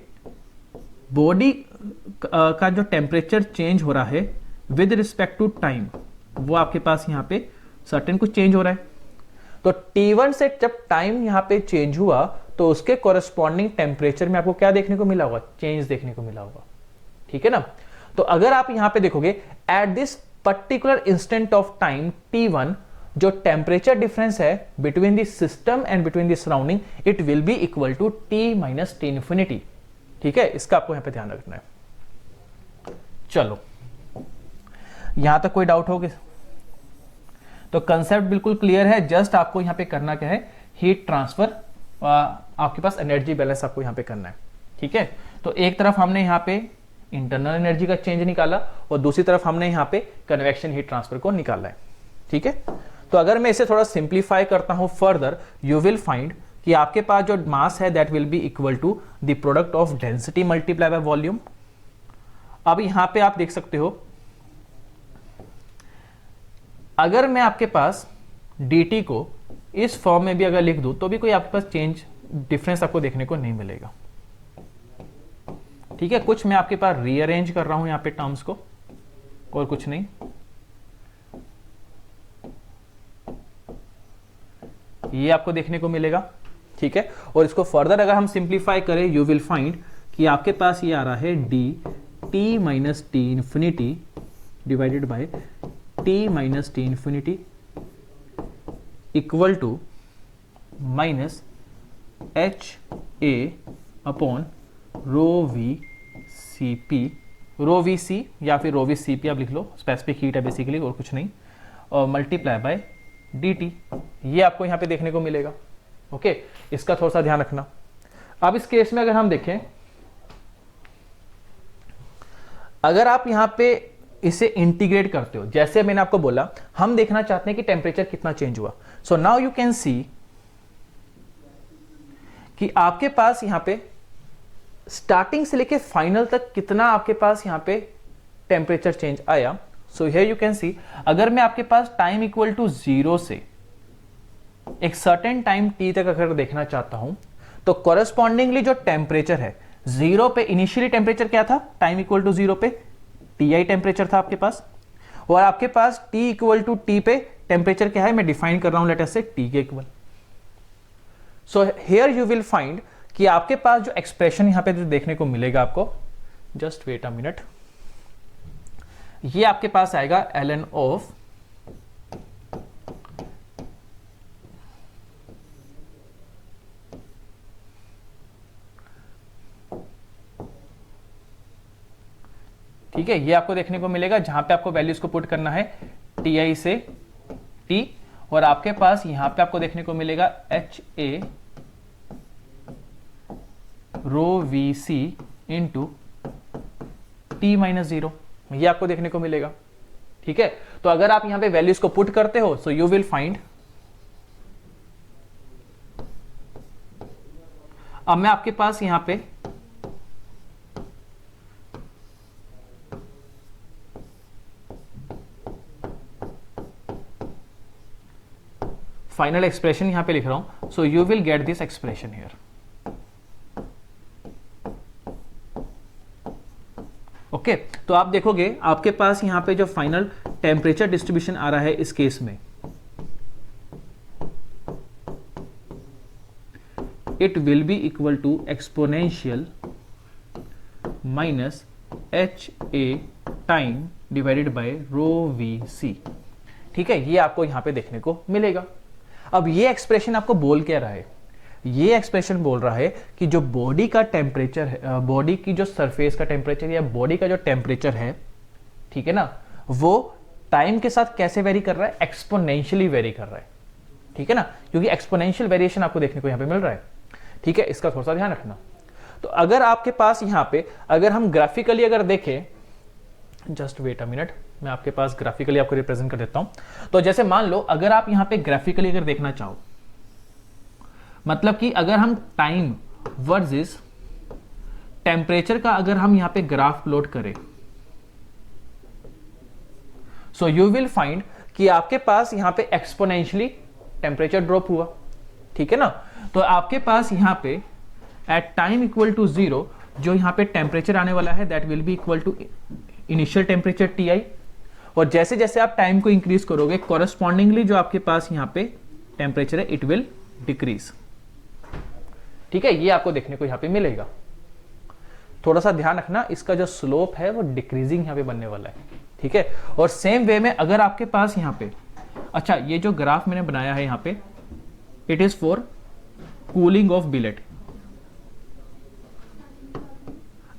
बॉडी का जो टेम्परेचर चेंज हो रहा है विद रिस्पेक्ट टू टाइम, वो आपके पास यहां पे सर्टेन कुछ चेंज हो रहा है। तो T1 से जब टाइम यहां पे चेंज हुआ तो उसके कॉरेस्पॉन्डिंग टेम्परेचर में आपको क्या देखने को मिला होगा, चेंज देखने को मिला होगा, ठीक है ना। तो अगर आप यहां पे देखोगे at this particular instant of time T1 जो टेम्परेचर डिफरेंस है between the system and between the surrounding, it will be equal to T minus T infinity, ठीक है, इसका आपको यहां पे ध्यान रखना है। चलो यहां तक कोई डाउट होगा? तो कंसेप्ट बिल्कुल क्लियर है, जस्ट आपको यहां पे करना क्या है, हीट ट्रांसफर, आपके पास एनर्जी बैलेंस आपको यहां पे करना है, ठीक है। तो एक तरफ हमने यहां पे इंटरनल एनर्जी का चेंज निकाला और दूसरी तरफ हमने यहां पे कन्वेक्शन हीट ट्रांसफर को निकाला है, ठीक है। तो अगर मैं इसे थोड़ा सिंप्लीफाई करता हूं फर्दर, यू विल फाइंड कि आपके पास जो मास है that will be equal to the product of density multiply by volume. अब यहां पे आप देख सकते हो अगर मैं आपके पास dt को इस फॉर्म में भी अगर लिख दूं तो भी कोई आपके पास चेंज डिफरेंस आपको देखने को नहीं मिलेगा, ठीक है। कुछ मैं आपके पास रीअरेंज कर रहा हूं यहां पे टर्म्स को, और कुछ नहीं। ये आपको देखने को मिलेगा, ठीक है। और इसको फर्दर अगर हम सिंप्लीफाई करें, यू विल फाइंड कि आपके पास ये आ रहा है D T minus T infinity divided by T minus T infinity equal to minus H A upon rho V C P, rho V C या फिर रो वी सी पी आप लिख लो, स्पेसिफिक हीट है बेसिकली और कुछ नहीं, और मल्टीप्लाई बाय डी टी। ये आपको यहाँ पे देखने को मिलेगा, ओके। इसका थोड़ा सा ध्यान रखना। अब इस केस में अगर हम देखें, अगर आप यहां पे इसे इंटीग्रेट करते हो, जैसे मैंने आपको बोला हम देखना चाहते हैं कि टेम्परेचर कितना चेंज हुआ। So now you can see कि आपके पास यहां पे स्टार्टिंग से लेके फाइनल तक कितना आपके पास यहां पे टेम्परेचर चेंज आया। So here you can see, अगर मैं आपके पास टाइम इक्वल टू 0 से एक सर्टेन टाइम t तक अगर देखना चाहता हूं, तो कॉरेस्पॉन्डिंगली जो टेम्परेचर है 0 पे, इनिशियली टेम्परेचर क्या था, टाइम इक्वल टू 0 पे Ti टेम्परेचर था आपके पास, और आपके पास T इक्वल टू T पे टेम्परेचर क्या है, मैं डिफाइन कर रहा हूं लेटर से T के equal. So here you will find कि आपके पास जो एक्सप्रेशन यहां पे जो देखने को मिलेगा आपको, जस्ट वेट अ मिनट, ये आपके पास आएगा ln ऑफ ठीक है। ये आपको देखने को मिलेगा जहां पे आपको वैल्यूज को पुट करना है Ti से T, और आपके पास यहां पे आपको देखने को मिलेगा HA rho V C into T minus 0, ये आपको देखने को मिलेगा, ठीक है। तो अगर आप यहां पे वैल्यूज को पुट करते हो, सो यू विल फाइंड, अब मैं आपके पास यहां पे फाइनल एक्सप्रेशन यहां पे लिख रहा हूं। सो you will get this expression here, okay. तो आप देखोगे आपके पास यहां पे जो फाइनल टेम्परेचर डिस्ट्रीब्यूशन आ रहा है इस केस में, it will be equal to exponential minus H A time divided by rho V C, ठीक है। ये आपको यहां पे देखने को मिलेगा। अब ये एक्सप्रेशन आपको बोल क्या रहा है, ये एक्सप्रेशन बोल रहा है कि जो बॉडी का टेम्परेचर है, बॉडी की जो सरफेस का टेम्परेचर या बॉडी का जो टेम्परेचर है, ठीक है ना, वो टाइम के साथ कैसे वेरी कर रहा है, एक्सपोनेंशियली वेरी कर रहा है, ठीक है ना, क्योंकि एक्सपोनेंशियल वेरिएशन आपको देखने को यहां पे मिल रहा है, ठीक है। इसका थोड़ा सा ध्यान रखना। तो अगर आपके पास यहां पे अगर हम ग्राफिकली अगर देखें, जस्ट वेट अ मिनट, मैं आपके पास ग्राफिकली आपको रिप्रेजेंट कर देता हूं। तो जैसे मान लो अगर आप यहां पे ग्राफिकली अगर देखना चाहो, मतलब कि अगर हम टाइम वर्सेस टेम्परेचर का अगर हम यहां पे ग्राफ प्लॉट करें, सो यू विल फाइंड कि आपके पास यहां पे एक्सपोनेंशियली टेम्परेचर ड्रॉप हुआ, ठीक है ना। तो आपके पास यहां पे एट टाइम इक्वल टू 0 जो यहां पे टेम्परेचर आने वाला है, that will be equal to initial temperature Ti, और जैसे जैसे आप टाइम को इंक्रीज करोगे, कॉरेस्पॉन्डिंगली जो आपके पास यहां पे टेम्परेचर है इट विल डिक्रीज, ठीक है। ये आपको देखने को यहां पे मिलेगा। थोड़ा सा ध्यान रखना, इसका जो स्लोप है वो डिक्रीजिंग यहां पे बनने वाला है, ठीक है। और सेम वे में अगर आपके पास यहां पे, अच्छा ये जो ग्राफ मैंने बनाया है यहां पे, it is for cooling of billet.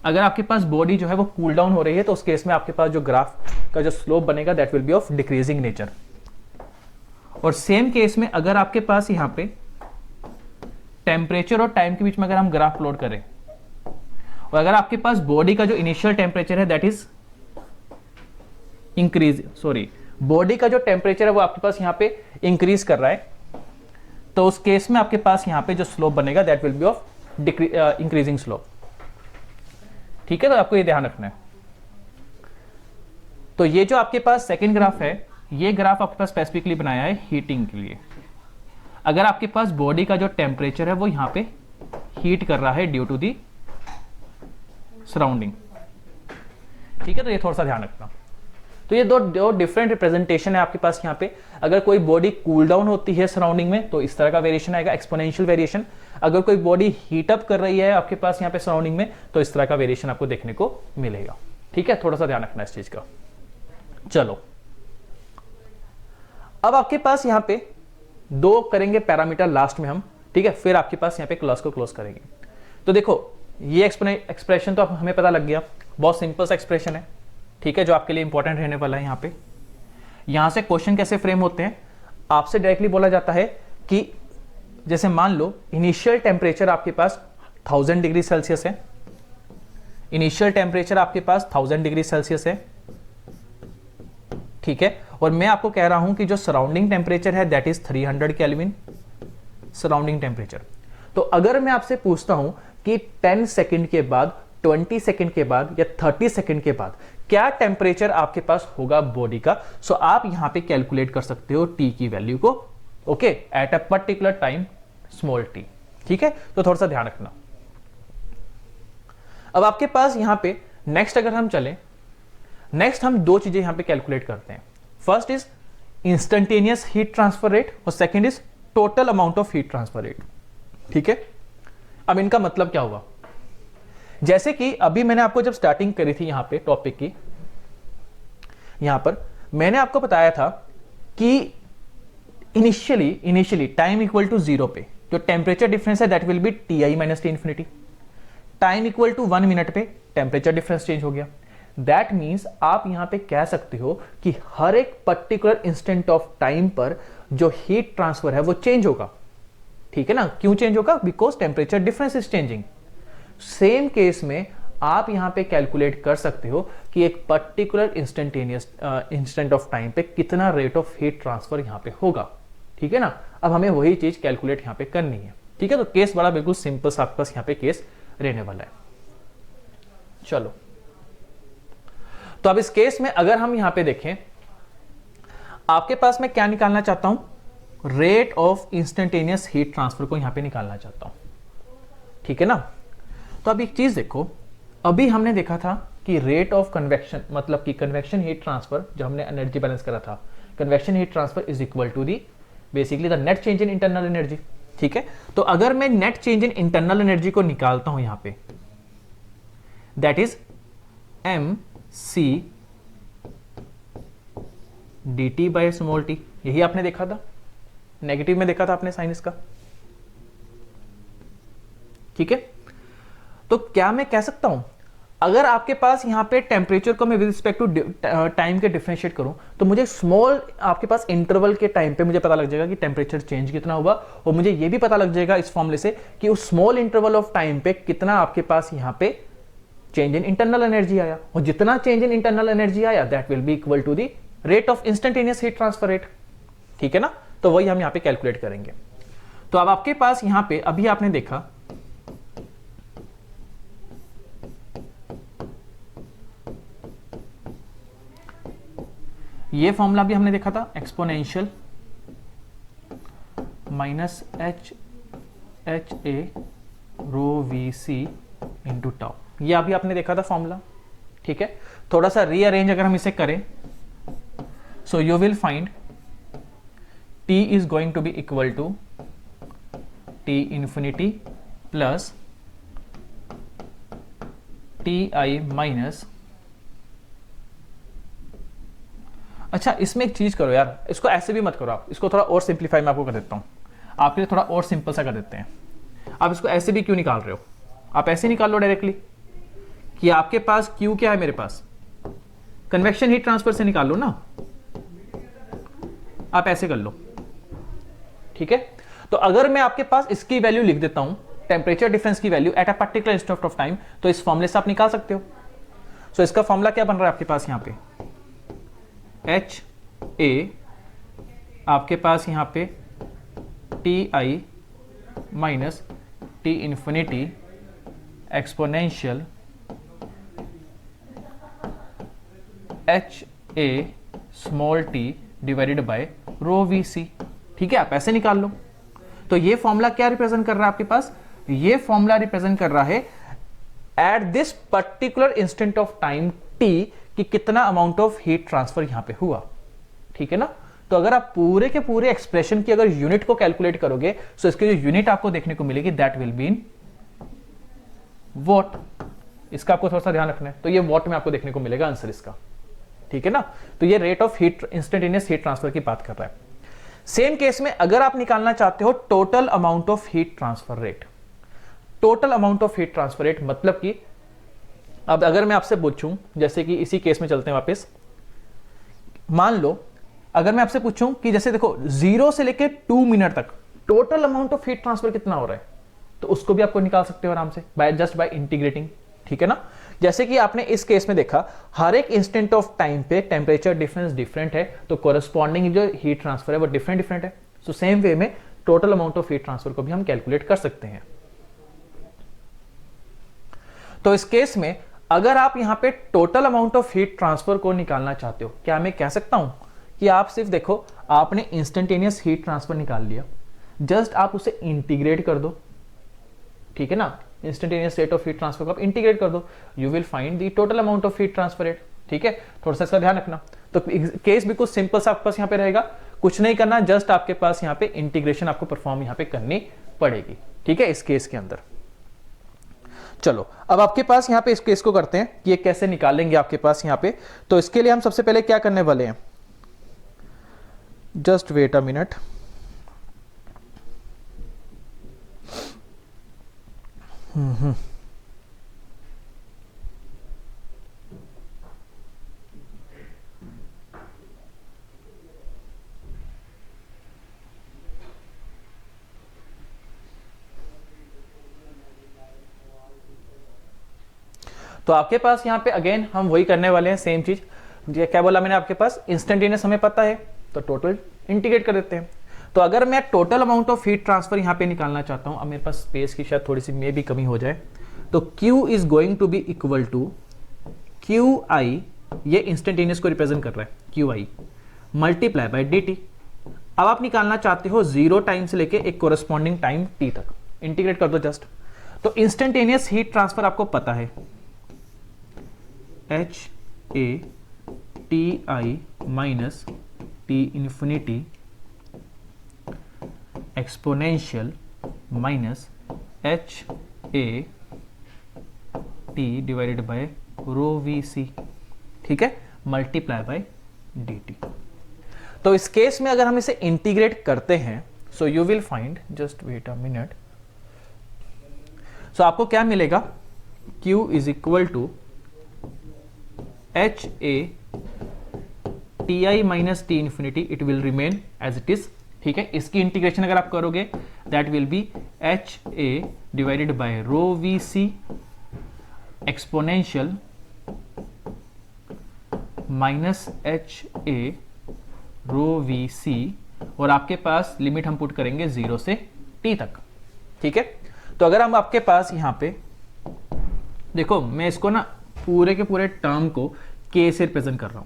अगर आपके पास बॉडी जो है वो कूल डाउन हो रही है, तो उस केस में आपके पास जो ग्राफ का जो स्लोप बनेगा that will B of decreasing nature. और सेम केस में अगर आपके पास यहां पे टेम्परेचर और टाइम के बीच में अगर हम ग्राफ प्लॉट करें, और अगर आपके पास बॉडी का जो इनिशियल टेम्परेचर है that is increase, sorry body का जो टेम्परेचर है वो आपके पास यहां पे इंक्रीज कर रहा है, तो उस केस में आपके पास यहां पे जो स्लोप बनेगा that will B of increasing slope, ठीक है। तो आपको ये ध्यान रखना है। तो ये जो आपके पास सेकंड ग्राफ है, ये ग्राफ आपके पास स्पेसिफिकली बनाया है हीटिंग के लिए। अगर आपके पास बॉडी का जो टेम्परेचर है वो यहां पे हीट कर रहा है ड्यू टू दी सराउंडिंग, ठीक है। तो ये थोड़ा सा ध्यान रखना। तो तो ये दो डिफरेंट रिप्रेजेंटेशन है आपके पास यहाँ पे। अगर कोई बॉडी कूल डाउन होती है सराउंडिंग में तो इस तरह का वेरिएशन आएगा, एक्सपोनेंशियल वेरिएशन। अगर कोई बॉडी हीट अप कर रही है आपके पास यहाँ पे सराउंडिंग में तो इस तरह का वेरिएशन आपको देखने को मिलेगा। ठीक है, थोड़ा सा ध्यान रखना इस चीज का। चलो अब आपके पास यहाँ पे दो करेंगे पैरामीटर लास्ट में हम, ठीक है, फिर आपके पास यहाँ पे क्लास को क्लोज करेंगे। तो देखो ये एक्सप्रेशन तो अब हमें पता लग गया, बहुत सिंपल सा एक्सप्रेशन है, ठीक है, जो आपके लिए इंपॉर्टेंट रहने वाला है। यहाँ पे यहां से क्वेश्चन कैसे फ्रेम होते हैं, आपसे डायरेक्टली बोला जाता है कि जैसे मान लो इनिशियल टेम्परेचर आपके पास 1000 डिग्री सेल्सियस है, इनिशियल टेम्परेचर आपके पास 1000 डिग्री सेल्सियस है, ठीक है, और मैं आपको कह रहा हूं कि जो सराउंडिंग टेम्परेचर है that is 300 kelvin surrounding temperature. तो अगर मैं आपसे पूछता हूं कि 10 सेकंड के बाद, 20 सेकंड के बाद या 30 सेकंड के बाद क्या टेम्परेचर आपके पास होगा बॉडी का, सो आप यहां पे कैलकुलेट कर सकते हो टी की वैल्यू को, okay, at a particular time small T. ठीक है, तो थोड़ा सा ध्यान रखना। अब आपके पास यहां पे नेक्स्ट अगर हम चलें, नेक्स्ट हम दो चीजें यहां पे कैलकुलेट करते हैं। First is instantaneous heat transfer rate और second is total amount of heat transfer rate. ठीक है, अब इनका मतलब क्या होगा, जैसे कि अभी मैंने आपको जब स्टार्टिंग करी थी यहां पे टॉपिक की, यहां पर मैंने आपको बताया था कि इनिशियली टाइम इक्वल टू 0 पे जो टेम्परेचर डिफरेंस है that will be Ti minus T infinity. Time equal to 1 minute पे टेम्परेचर डिफरेंस चेंज हो गया। दैट मीन्स आप यहां पे कह सकते हो कि हर एक पर्टिकुलर इंस्टेंट ऑफ टाइम पर जो हीट ट्रांसफर है वो चेंज होगा। ठीक है ना, क्यों चेंज होगा, because temperature difference is changing. Same case में आप यहां पे कैलकुलेट कर सकते हो कि एक पर्टिकुलर इंस्टेंट ऑफ टाइम पे कितना रेट ऑफ हीट ट्रांसफर यहां पे होगा। ठीक है ना, अब हमें वही चीज कैलकुलेट यहां पे करनी है। ठीक है, तो केस बड़ा बिल्कुल सिंपल सा आपके पास यहां पे केस रहने वाला है। चलो, तो अब इस केस में अगर हम यहां पे देखें, आपके पास मैं क्या निकालना चाहता हूं, rate of instantaneous heat transfer को यहां पे निकालना चाहता हूं। ठीक है ना, तो अब एक चीज देखो, अभी हमने देखा था कि रेट ऑफ कन्वेक्शन, मतलब कि कन्वेक्शन हीट ट्रांसफर, जो हमने एनर्जी बैलेंस करा था, convection heat transfer is equal to the basically the net change in internal energy. ठीक है, तो अगर मैं net change in internal energy को निकालता हूं यहां पे, that is mc dt by small T. यही आपने देखा था, नेगेटिव में देखा था आपने साइन इसका। ठीक है, तो क्या मैं कह सकता हूं, अगर आपके पास यहां पे टेम्परेचर को मैं विद रिस्पेक्ट टू टाइम के डिफरेंशिएट करूं तो मुझे स्मॉल आपके पास इंटरवल के टाइम पे मुझे पता लग जाएगा कि टेम्परेचर चेंज कितना हुआ, और मुझे यह भी पता लग जाएगा इस फॉर्मूले से कि उस स्मॉल इंटरवल ऑफ टाइम पे कितना आपके पास यहां पे चेंज इन इंटरनल एनर्जी आया, और जितना चेंज इन इंटरनल एनर्जी आया that will be equal to the rate of instantaneous heat transfer rate. ठीक है ना, तो वही हम यहां पे कैलकुलेट करेंगे। तो अब आपके पास यहां पे अभी आपने देखा ये फॉर्मूला भी हमने देखा था, exponential minus H A rho V C into tau, ये अभी आपने देखा था फॉर्मूला। ठीक है, थोड़ा सा रीअरेंज अगर हम इसे करें, so you will find T is going to be equal to T infinity plus T I minus, अच्छा इसमें एक चीज करो यार, इसको ऐसे भी मत करो आप, इसको थोड़ा और सिंप्लीफाई मैं आपको कर देता हूं, आपके लिए थोड़ा और सिंपल सा कर देते हैं। आप इसको ऐसे भी क्यों निकाल रहे हो, आप ऐसे निकाल लो डायरेक्टली कि आपके पास क्यू क्या है, मेरे पास कन्वेक्शन हीट ट्रांसफर से निकाल लो ना, आप ऐसे कर लो। ठीक है, तो अगर मैं आपके पास इसकी वैल्यू लिख देता हूं, टेम्परेचर डिफरेंस की value at a particular instant of time, तो इस फॉर्मूले से आप निकाल सकते हो। सो इसका फॉर्मूला क्या बन रहा है आपके पास यहां पे, एच ए आपके पास यहां पे T I minus T infinity exponential H A small T divided by rho V C. ठीक है, आप ऐसे निकाल लो। तो ये फॉर्मूला क्या रिप्रेजेंट कर रहा है आपके पास, ये फॉर्मूला रिप्रेजेंट कर रहा है eight this particular instant of time T कि कितना अमाउंट ऑफ हीट ट्रांसफर यहां पे हुआ, ठीक है ना। तो अगर आप पूरे के पूरे एक्सप्रेशन की अगर यूनिट को कैलकुलेट करोगे तो इसकी जो यूनिट आपको देखने को मिलेगी that will be in what. इसका आपको थोड़ा सा ध्यान रखना है, तो ये वॉट में आपको देखने को मिलेगा आंसर इसका, ठीक है ना। तो ये rate of heat, instantaneous heat transfer की बात कर रहा है। सेम केस में अगर आप निकालना चाहते हो total amount of heat transfer rate, total amount of heat transfer rate मतलब कि अब अगर मैं आपसे पूछूं, जैसे कि इसी केस में चलते हैं वापस, मान लो अगर मैं आपसे पूछूं कि जैसे देखो 0 से लेके 2 मिनट तक total amount of heat transfer कितना हो रहा है, तो उसको भी आपको निकाल सकते हो आराम से बाय इंटीग्रेटिंग, ठीक है ना। जैसे कि आपने इस केस में देखा हर एक इंस्टेंट ऑफ टाइम पे टेम्परेचर डिफरेंस डिफरेंट है, तो कोरस्पॉन्डिंग जो हीट ट्रांसफर है वो डिफरेंट है। सो सेम वे में total amount of heat transfer को भी हम कैलकुलेट कर सकते हैं। तो इस केस में अगर आप यहां पे total amount of heat transfer को निकालना चाहते हो, क्या मैं कह सकता हूं कि आप सिर्फ देखो आपने इंस्टेंटेनियस हीट ट्रांसफर निकाल लिया, जस्ट आप उसे इंटीग्रेट कर दो, ठीक है ना। Instantaneous rate of heat transfer को आप इंटीग्रेट कर दो, you will find the total amount of heat transfer rate, ठीक है। थोड़ा सा इसका ध्यान रखना। तो केस बिल्कुल सिंपल सा आपके पास यहाँ पे रहेगा, कुछ नहीं करना, जस्ट आपके पास यहाँ पे इंटीग्रेशन आपको परफॉर्म यहाँ पे करनी पड़ेगी, ठीक है, इस केस के अंदर। चलो अब आपके पास यहाँ पे इस केस को करते हैं कि ये कैसे निकालेंगे आपके पास यहाँ पे। तो इसके लिए हम सबसे पहले क्या करने वाले हैं, जस्ट वेट अ मिनट। तो आपके पास यहाँ पे अगेन हम वही करने वाले हैं, सेम चीज। क्या बोला मैंने आपके पास, इंस्टेंटेनियस हमें पता है तो टोटल इंटीग्रेट कर देते हैं। तो अगर मैं total amount of heat transfer यहाँ पे निकालना चाहता हूँ, अब मेरे पास स्पेस की शायद थोड़ी सी मे भी कमी हो जाए, तो Q is going to be equal to QI, ये इंस्टेंटेनियस को रिप्रेजेंट कर रहा है, QI मल्टीप्लाई बाय dt। अब आप निकालना चाहते हो 0 टाइम से लेके एक कोरस्पॉन्डिंग टाइम t तक, इंटीग्रेट कर दो जस्ट। तो इंस्टेंटेनियस हीट ट्रांसफर आपको पता है HATI minus T infinity exponential minus HAT divided by rho VC, ठीक है, मल्टीप्लाई बाय dt। तो इस केस में अगर हम इसे इंटीग्रेट करते हैं, so you will find, just wait a minute, so आपको क्या मिलेगा, Q is equal to HATI minus T infinity, it will remain as it is, ठीक है। इसकी इंटीग्रेशन अगर आप करोगे that will be HA divided by rho VC exponential minus HA rho VC, और आपके पास लिमिट हम पुट करेंगे 0 से T तक, ठीक है। तो अगर हम आपके पास यहां पे देखो, मैं इसको ना पूरे के पूरे टर्म को K से रिप्रेजेंट कर रहा हूं,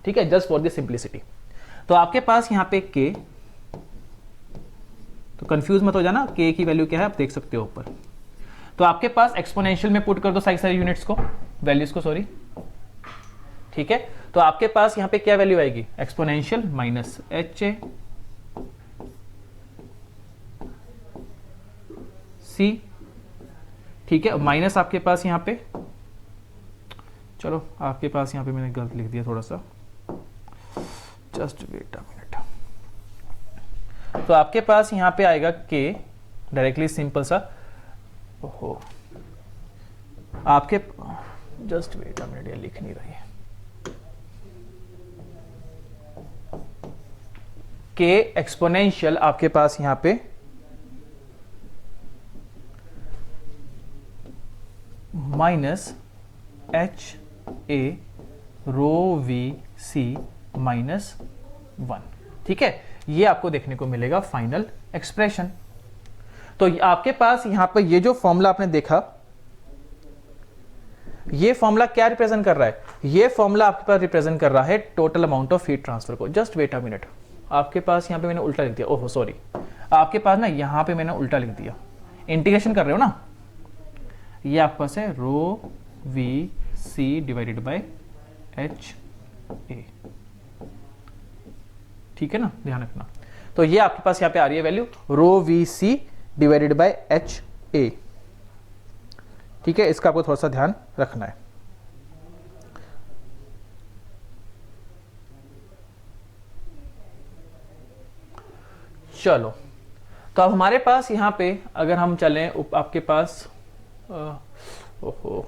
ठीक है, जस्ट फॉर द सिंप्लिसिटी। तो आपके पास यहां पे K, तो कंफ्यूज मत हो जाना, K की वैल्यू क्या है आप देख सकते हो ऊपर। तो आपके पास एक्सपोनेंशियल में पुट कर दो सारी यूनिट्स को, वैल्यूज को, सॉरी, ठीक है। तो आपके पास यहां पे क्या वैल्यू आएगी, एक्सपोनेंशियल माइनस HA C, ठीक है, माइनस आपके पास यहां पे, चलो आपके पास यहां पे मैंने गलत लिख दिया थोड़ा सा, जस्ट वेट अ मिनट। तो आपके पास यहां पे आएगा K डायरेक्टली, सिंपल सा, ओहो आपके, जस्ट वेट अ मिनट, ये लिख नहीं रही है, K एक्सपोनेंशियल आपके पास यहां पे minus HA rho VC minus 1, ठीक है, ये आपको देखने को मिलेगा फाइनल एक्सप्रेशन। तो आपके पास यहां पर ये जो फॉर्मूला आपने देखा, ये फॉर्मूला क्या रिप्रेजेंट कर रहा है, ये फॉर्मूला आपके पास रिप्रेजेंट कर रहा है total amount of heat transfer को। जस्ट वेट अ मिनट, आपके पास यहां पे मैंने उल्टा लिख दिया, ओहो सॉरी, आपके पास ना यहां पे मैंने उल्टा लिख दिया, इंटीग्रेशन कर रहे हो ना, ये आपके पास है रो VC divided by H A, ठीक है ना, ध्यान रखना। तो ये आपके पास यहाँ पे आ रही है value rho V C divided by H A, ठीक है, इसका आपको थोड़ा सा ध्यान रखना है। चलो, तो अब हमारे पास यहाँ पे अगर हम चलें आपके पास ओहो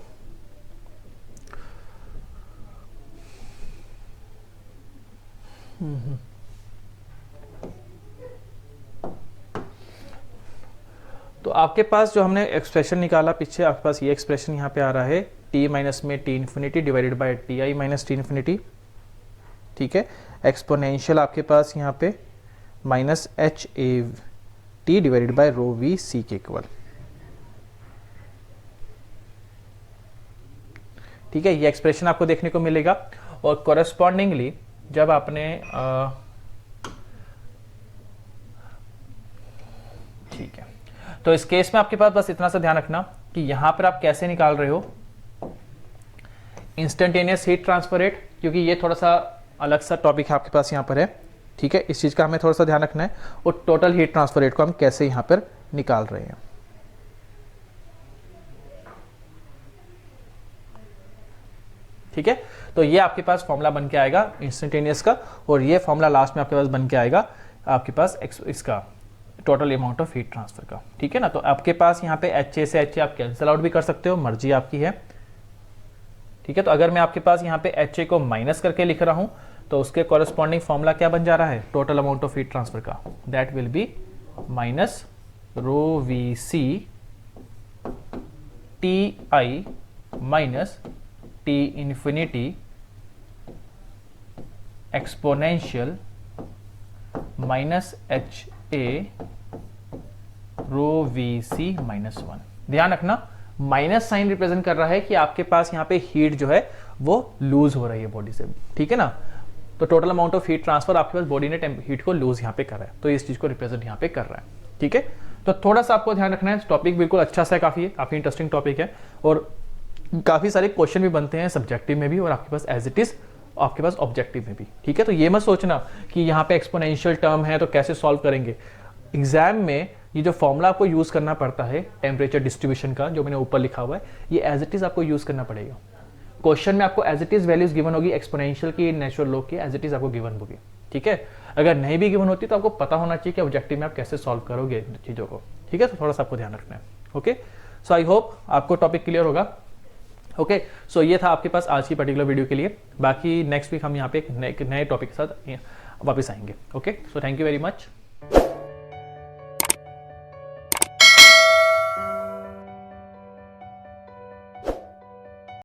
तो आपके पास जो हमने एक्सप्रेशन निकाला पीछे, आपके पास ये एक्सप्रेशन यहाँ पे आ रहा है t माइनस में T infinity divided by T I minus T infinity, ठीक है। एक्सपोनेंशियल आपके पास यहाँ पे minus H A T divided by rho V C के इक्वल, ठीक है। ये एक्सप्रेशन आपको देखने को मिलेगा। और कोरेस्पॉन्डिंगली जब आपने ठीक है, तो इस केस में आपके पास बस इतना सा ध्यान रखना कि यहां पर आप कैसे निकाल रहे हो इंस्टेंटेनियस हीट ट्रांसफर रेट, क्योंकि ये थोड़ा सा अलग सा टॉपिक आपके पास यहां पर है, ठीक है। इस चीज का हमें थोड़ा सा ध्यान रखना है। और टोटल हीट ट्रांसफर रेट को हम कैसे यहां पर निकाल रहे हैं, ठीक है। तो ये आपके पास फॉर्मूला बन के आएगा इंस्टेंटेनियस का, और ये फॉर्मूला लास्ट में आपके पास बन के आएगा आपके पास इसका total amount of heat transfer का, ठीक है ना। तो आपके पास यहाँ पे एच ए से एच ए आप कैंसिल आउट भी कर सकते हो, मर्जी आपकी है, ठीक है। तो अगर मैं आपके पास यहाँ पे एच ए को माइनस करके लिख रहा हूं तो उसके कॉरेस्पॉन्डिंग फॉर्मूला क्या बन जा रहा है total amount of heat transfer का, that will be minus rho V C T I minus T infinity exponential minus H A rho V C minus one. ध्यान रखना माइनस साइन रिप्रेजेंट कर रहा है कि आपके पास यहाँ पे हीट जो है वो लूज हो रही है बॉडी से, ठीक है ना। तो total amount of heat transfer आपके पास बॉडी ने हीट को लूज यहाँ पे कर रहा है, तो इस चीज को रिप्रेजेंट यहाँ पे कर रहा है, ठीक है। तो थोड़ा सा आपको ध्यान रखना है, टॉपिक बिल्कुल अच्छा सा काफी है, काफी इंटरेस्टिंग टॉपिक है, और काफी सारे क्वेश्चन भी बनते हैं सब्जेक्टिव में भी और आपके पास एज इट इज आपके पास ऑब्जेक्टिव में भी, ठीक है। तो ये मत सोचना कि यहाँ पे एक्सपोनेंशियल टर्म है तो कैसे सॉल्व करेंगे। एग्जाम में ये जो फॉर्मूला आपको यूज करना पड़ता है टेम्परेचर डिस्ट्रीब्यूशन का, जो मैंने ऊपर लिखा हुआ है, ये एज इट इज आपको यूज करना पड़ेगा। क्वेश्चन में आपको as it is values given होगी, एक्सपोनेंशियल की, नेचुरल लॉग की एज इट इज आपको गिवन होगी, ठीक है। अगर नहीं भी गिवन होती तो आपको पता होना चाहिए कि ऑब्जेक्टिव में आप कैसे सॉल्व करोगे चीजों को, ठीक है। तो थोड़ा सा आपको ध्यान रखना है, ओके। सो आई होप आपको टॉपिक क्लियर होगा, ओके। सो ये था आपके पास आज की पर्टिकुलर वीडियो के लिए। बाकी नेक्स्ट वीक हम यहाँ पे एक नए टॉपिक के साथ वापस आएंगे, okay. So thank you very much.